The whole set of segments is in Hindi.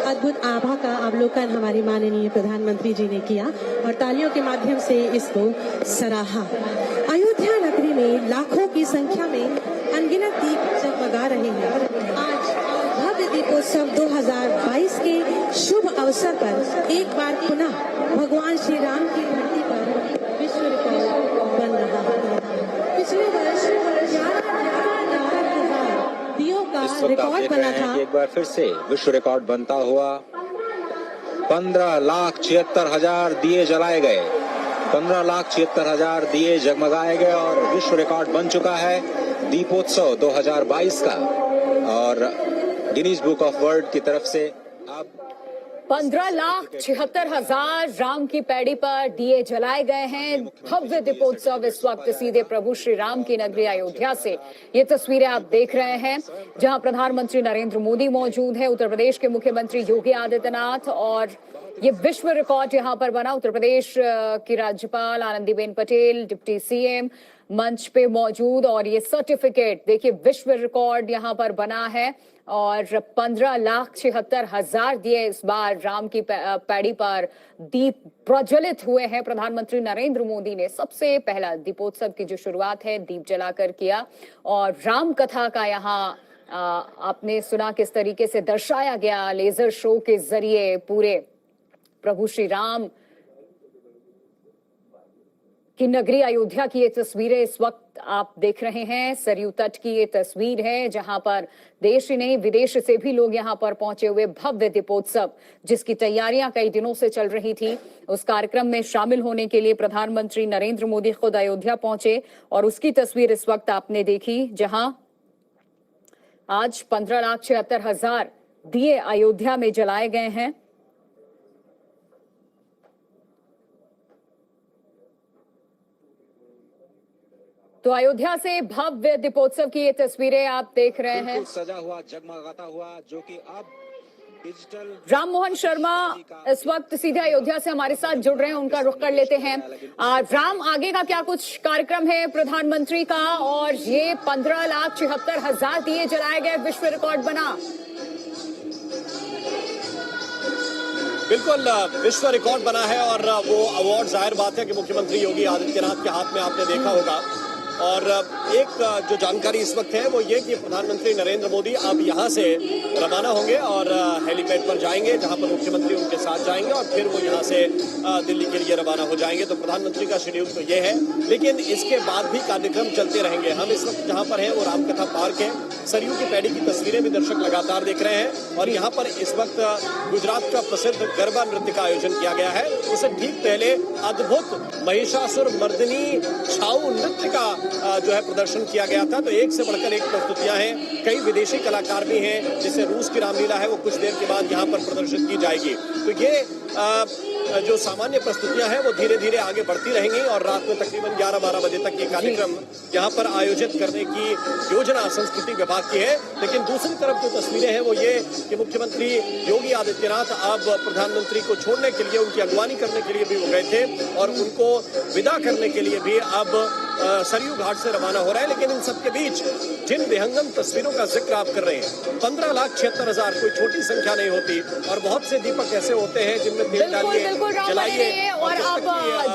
अद्भुत आभा का अवलोकन हमारी माननीय प्रधानमंत्री जी ने किया और तालियों के माध्यम से इसको सराहा। अयोध्या नगरी में लाखों की संख्या में अनगिनत दीप जगमगा रहे हैं। आज भव्य दीपोत्सव 2022 के शुभ अवसर पर एक बार पुनः भगवान श्री राम की धरती पर विश्व रिकॉर्ड बन रहा है। पिछले वर्ष दियों का रिकॉर्ड बना था। एक बार फिर से विश्व रिकॉर्ड बनता हुआ 15,76,000 दिए जलाए गए, 15,76,000 दिए जगमगाए गए और विश्व रिकॉर्ड बन चुका है दीपोत्सव 2022 का। और गिनीज बुक ऑफ वर्ल्ड की तरफ से अब 15,76,000 राम की पैड़ी पर दिए जलाए गए हैं। भव्य दीपोत्सव इस वक्त सीधे प्रभु श्री राम की नगरी अयोध्या से ये तस्वीरें आप देख रहे हैं, जहां प्रधानमंत्री नरेंद्र मोदी मौजूद है, उत्तर प्रदेश के मुख्यमंत्री योगी आदित्यनाथ, और ये विश्व रिकॉर्ड यहां पर बना। उत्तर प्रदेश की राज्यपाल आनंदीबेन पटेल, डिप्टी सीएम मंच पे मौजूद, और ये सर्टिफिकेट देखिए विश्व रिकॉर्ड यहां पर बना है। और 15,76,000 दिए इस बार राम की पैड़ी पर दीप प्रज्वलित हुए हैं। प्रधानमंत्री नरेंद्र मोदी ने सबसे पहला दीपोत्सव की जो शुरुआत है दीप जलाकर किया, और राम कथा का यहाँ आपने सुना किस तरीके से दर्शाया गया लेजर शो के जरिए। पूरे प्रभु श्री राम की नगरी अयोध्या की ये तस्वीरें इस वक्त आप देख रहे हैं। सरयू तट की ये तस्वीर है, जहां पर देश ही नहीं विदेश से भी लोग यहां पर पहुंचे हुए भव्य दीपोत्सव जिसकी तैयारियां कई दिनों से चल रही थी, उस कार्यक्रम में शामिल होने के लिए प्रधानमंत्री नरेंद्र मोदी खुद अयोध्या पहुंचे, और उसकी तस्वीर इस वक्त आपने देखी, जहां आज 15,76,000 दिए अयोध्या में जलाए गए हैं। तो अयोध्या से भव्य दीपोत्सव की ये तस्वीरें आप देख रहे हैं। सजा हुआ जगमगाता हुआ जो कि अब डिजिटल। राम मोहन शर्मा इस वक्त सीधे अयोध्या से हमारे साथ जुड़ रहे हैं, उनका रुख कर लेते हैं। राम, आगे का क्या कुछ कार्यक्रम है प्रधानमंत्री का, और ये 15,76,000 दिए जलाए गए, विश्व रिकॉर्ड बना। बिल्कुल विश्व रिकॉर्ड बना है, और वो अवार्ड जाहिर बात है कि मुख्यमंत्री योगी आदित्यनाथ के हाथ में आपने देखा होगा। और एक जो जानकारी इस वक्त है वो ये कि प्रधानमंत्री नरेंद्र मोदी अब यहाँ से रवाना होंगे और हेलीपैड पर जाएंगे, जहाँ पर मुख्यमंत्री उनके साथ जाएंगे, और फिर वो यहाँ से दिल्ली के लिए रवाना हो जाएंगे। तो प्रधानमंत्री का शेड्यूल तो ये है, लेकिन इसके बाद भी कार्यक्रम चलते रहेंगे। हम इस वक्त जहाँ पर हैं वो रामकथा पार्क है। सरयू की पैड़ी की तस्वीरें भी दर्शक लगातार देख रहे हैं, और यहाँ पर इस वक्त गुजरात का प्रसिद्ध गरबा नृत्य का आयोजन किया गया है। उससे ठीक पहले अद्भुत महिषासुर मर्दिनी छाऊ नृत्य का जो है प्रदर्शन किया गया था। तो एक से बढ़कर एक प्रस्तुतियां हैं, कई विदेशी कलाकार भी हैं, जैसे रूस की रामलीला है वो कुछ देर के बाद यहाँ पर प्रदर्शित की जाएगी। तो ये जो सामान्य प्रस्तुतियां हैं वो धीरे धीरे आगे बढ़ती रहेंगी, और रात में तकरीबन 11-12 बजे तक ये कार्यक्रम यहाँ पर आयोजित करने की योजना संस्कृति विभाग की है। लेकिन दूसरी तरफ जो तस्वीरें हैं वो ये कि मुख्यमंत्री योगी आदित्यनाथ अब प्रधानमंत्री को छोड़ने के लिए, उनकी अगवानी करने के लिए भी वो गए थे, और उनको विदा करने के लिए भी अब सरयू घाट से रवाना हो रहा है। लेकिन इन सबके बीच जिन विहंगम तस्वीरों का जिक्र आप कर रहे हैं, 15,76,000 कोई छोटी संख्या नहीं होती, और बहुत से दीपक ऐसे होते हैं जिनमें तेल डालिए, जलाइए। और अब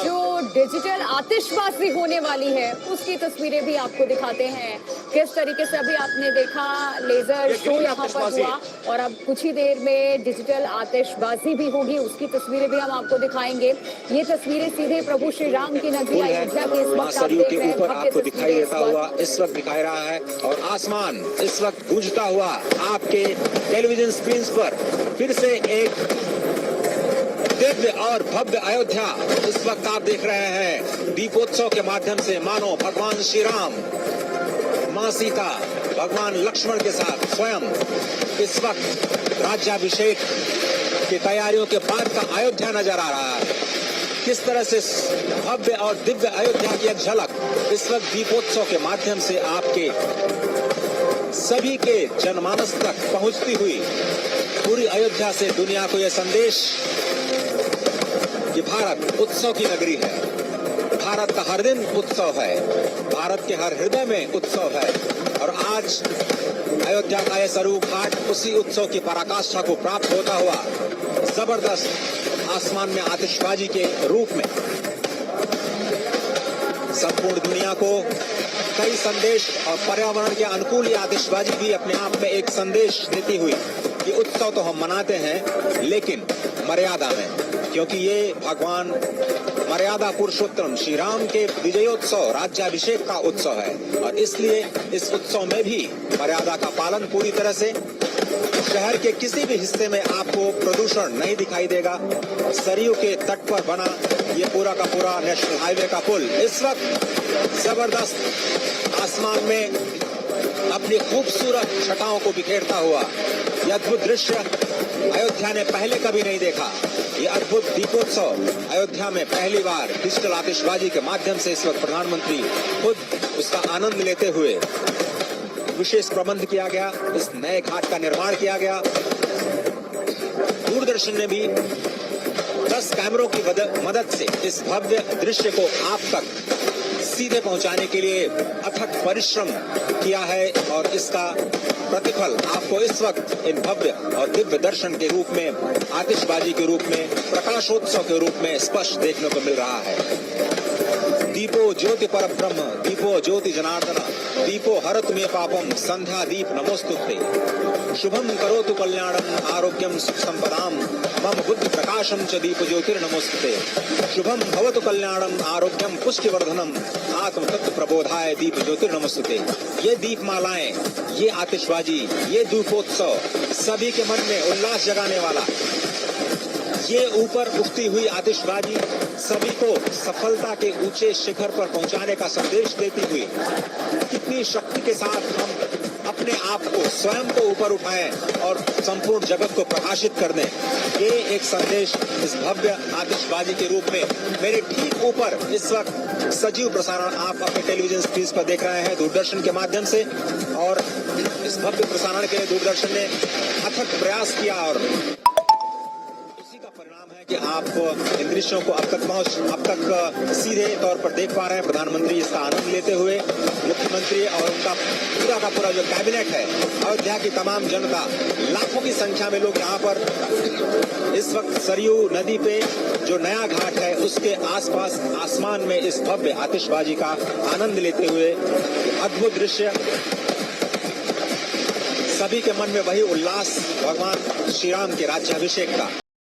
जो डिजिटल आतिशबाजी होने वाली है उसकी तस्वीरें भी आपको दिखाते हैं, किस तरीके से अभी आपने देखा लेजर शो यहाँ पर हुआ, और अब कुछ ही देर में डिजिटल आतिशबाजी भी होगी, उसकी तस्वीरें भी हम आपको दिखाएंगे। ये तस्वीरें सीधे प्रभु श्री राम की नगरी अयोध्या के इस वक्त आप देख रहे हैं, ऊपर आपको दिखाई देता हुआ इस वक्त दिखाई रहा है, और आसमान इस वक्त गूंजता हुआ आपके टेलीविजन स्क्रीन पर फिर से एक दिव्य और भव्य अयोध्या इस वक्त आप देख रहे हैं। दीपोत्सव के माध्यम से मानो भगवान श्री राम, मां सीता, भगवान लक्ष्मण के साथ स्वयं इस वक्त राज्याभिषेक की तैयारियों के बाद का अयोध्या नजर आ रहा है। किस तरह से भव्य और दिव्य अयोध्या की एक झलक इस वक्त दीपोत्सव के माध्यम से आपके सभी के जनमानस तक पहुंचती हुई, पूरी अयोध्या से दुनिया को यह संदेश कि भारत उत्सव की नगरी है, भारत का हर दिन उत्सव है, भारत के हर हृदय में उत्सव है। और आज अयोध्या का यह सरयू घाट उसी उत्सव की पराकाष्ठा को प्राप्त होता हुआ जबरदस्त आसमान में आतिशबाजी के रूप में संपूर्ण दुनिया को कई संदेश और पर्यावरण के अनुकूल ये आतिशबाजी भी अपने आप में एक संदेश देती हुई कि उत्सव तो हम मनाते हैं लेकिन मर्यादा में, क्योंकि ये भगवान मर्यादा पुरुषोत्तम श्री राम के विजयोत्सव राज्याभिषेक का उत्सव है और इसलिए इस उत्सव में भी मर्यादा का पालन पूरी तरह से। शहर के किसी भी हिस्से में आपको प्रदूषण नहीं दिखाई देगा। सरयू के तट पर बना ये पूरा का पूरा नेशनल हाईवे का पुल इस वक्त जबरदस्त आसमान में अपनी खूबसूरत छटाओं को बिखेरता हुआ यह अद्भुत दृश्य अयोध्या ने पहले कभी नहीं देखा। ये अद्भुत दीपोत्सव अयोध्या में पहली बार डिजिटल आतिशबाजी के माध्यम से इस वक्त प्रधानमंत्री खुद उसका आनंद लेते हुए विशेष प्रबंध किया गया, इस नए घाट का निर्माण किया गया। दूरदर्शन ने भी 10 कैमरों की मदद से इस भव्य दृश्य को आप तक सीधे पहुंचाने के लिए अथक परिश्रम किया है और इसका प्रतिफल आपको इस वक्त इन भव्य और दिव्य दर्शन के रूप में, आतिशबाजी के रूप में, प्रकाशोत्सव के रूप में स्पष्ट देखने को मिल रहा है। दीपो ज्योति पर ब्रह्म, दीपो ज्योति जनार्दन, दीपो हरतु मे पापम, संध्या दीप नमोस्तुते, शुभम करोतु कल्याणम, आरोग्यम सुख संपदाम, मम बुद्धि प्रकाशम च दीप ज्योतिर्नमोस्तुते, शुभम भवतु कल्याणम, आरोग्यम पुष्टिवर्धनम, आत्म तत्व प्रबोधाय दीप ज्योतिर्नमोस्तुते। ये दीपमालाएं, ये आतिशबाजी, ये दीपोत्सव सभी के मन में उल्लास जगाने वाला, ये ऊपर उठती हुई आतिशबाजी सभी को सफलता के ऊंचे शिखर पर पहुंचाने का संदेश देती हुई कितनी शक्ति के साथ हम अपने आप को, स्वयं को ऊपर उठाएं और संपूर्ण जगत को प्रकाशित कर दें, ये एक संदेश इस भव्य आतिशबाजी के रूप में मेरे ठीक ऊपर इस वक्त सजीव प्रसारण आप अपने टेलीविजन स्क्रीन पर देख रहे हैं दूरदर्शन के माध्यम से। और इस भव्य प्रसारण के लिए दूरदर्शन ने अथक प्रयास किया और परिणाम है कि आप इन दृश्यों को अब तक सीधे तौर पर देख पा रहे हैं। प्रधानमंत्री इसका आनंद लेते हुए, मुख्यमंत्री और उनका पूरा का पूरा जो कैबिनेट है, अयोध्या की तमाम जनता, लाखों की संख्या में लोग यहाँ पर इस वक्त सरयू नदी पे जो नया घाट है उसके आसपास आसमान में इस भव्य आतिशबाजी का आनंद लेते हुए अद्भुत दृश्य, सभी के मन में वही उल्लास भगवान श्री राम के राज्याभिषेक का।